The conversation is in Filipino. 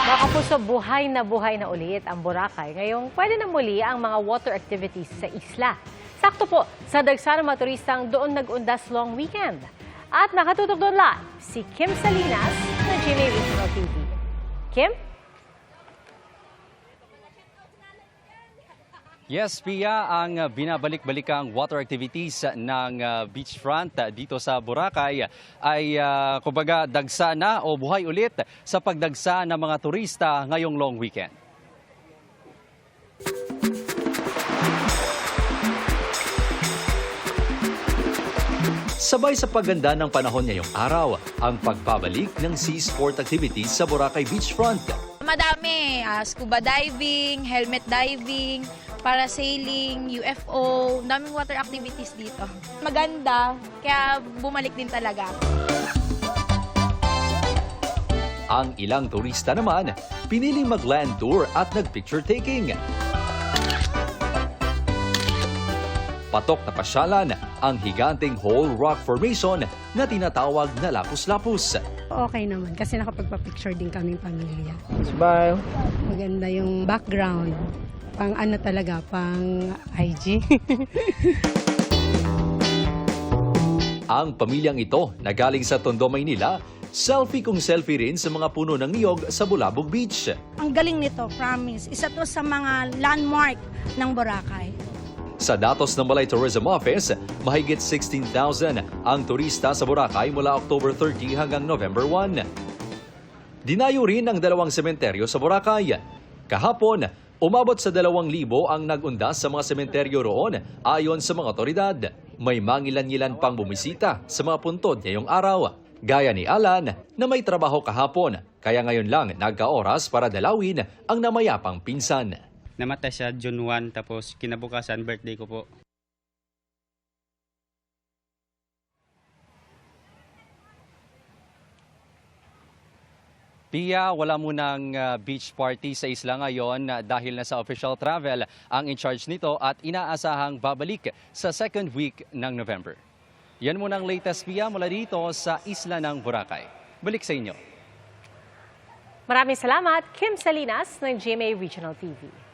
Mga kapuso, buhay na ulit ang Boracay. Ngayong pwede na muli ang mga water activities sa isla. Sakto po, sa dagsa ng mga turistang doon nag-undas long weekend. At nakatutok doon live si Kim Salinas ng GMA Regional TV. Kim? Yes, Pia, ang binabalik-balikang water activities ng beachfront dito sa Boracay ay kumbaga dagsa na o buhay ulit sa pagdagsa ng mga turista ngayong long weekend. Sabay sa paganda ng panahon ngayong araw, ang pagbabalik ng sea sport activities sa Boracay beachfront. Madami, scuba diving, helmet diving, parasailing, UFO, daming water activities dito. Maganda, kaya bumalik din talaga. Ang ilang turista naman, piniling mag-land tour at nag-picture taking. Patok na pasyalan ang higanteng whole rock formation na tinatawag na Lapus-Lapus. Okay naman kasi nakapagpa-picture din kaming pamilya. Smile. Maganda yung background. Pang ano talaga, pang IG. Ang pamilyang ito na galing sa Tondo, Maynila, selfie kung selfie rin sa mga puno ng niyog sa Bulabog Beach. Ang galing nito, promise. Isa to sa mga landmark ng Boracay. Sa datos ng Malay Tourism Office, mahigit 16,000 ang turista sa Boracay mula October 30 hanggang November 1. Dinayo rin ang dalawang sementeryo sa Boracay. Kahapon, umabot sa 2,000 ang nag-undas sa mga sementeryo roon ayon sa mga otoridad. May mangilan-ngilan pang bumisita sa mga puntod ngayong araw. Gaya ni Alan na may trabaho kahapon, kaya ngayon lang nagka-oras para dalawin ang namayapang pinsan. Namatay siya June 1, tapos kinabukasan birthday ko po. Pia, wala munang beach party sa isla ngayon dahil nasa official travel ang in-charge nito at inaasahang babalik sa second week ng November. Yan muna ang latest, Pia, mula dito sa isla ng Boracay. Balik sa inyo. Maraming salamat, Kim Salinas ng GMA Regional TV.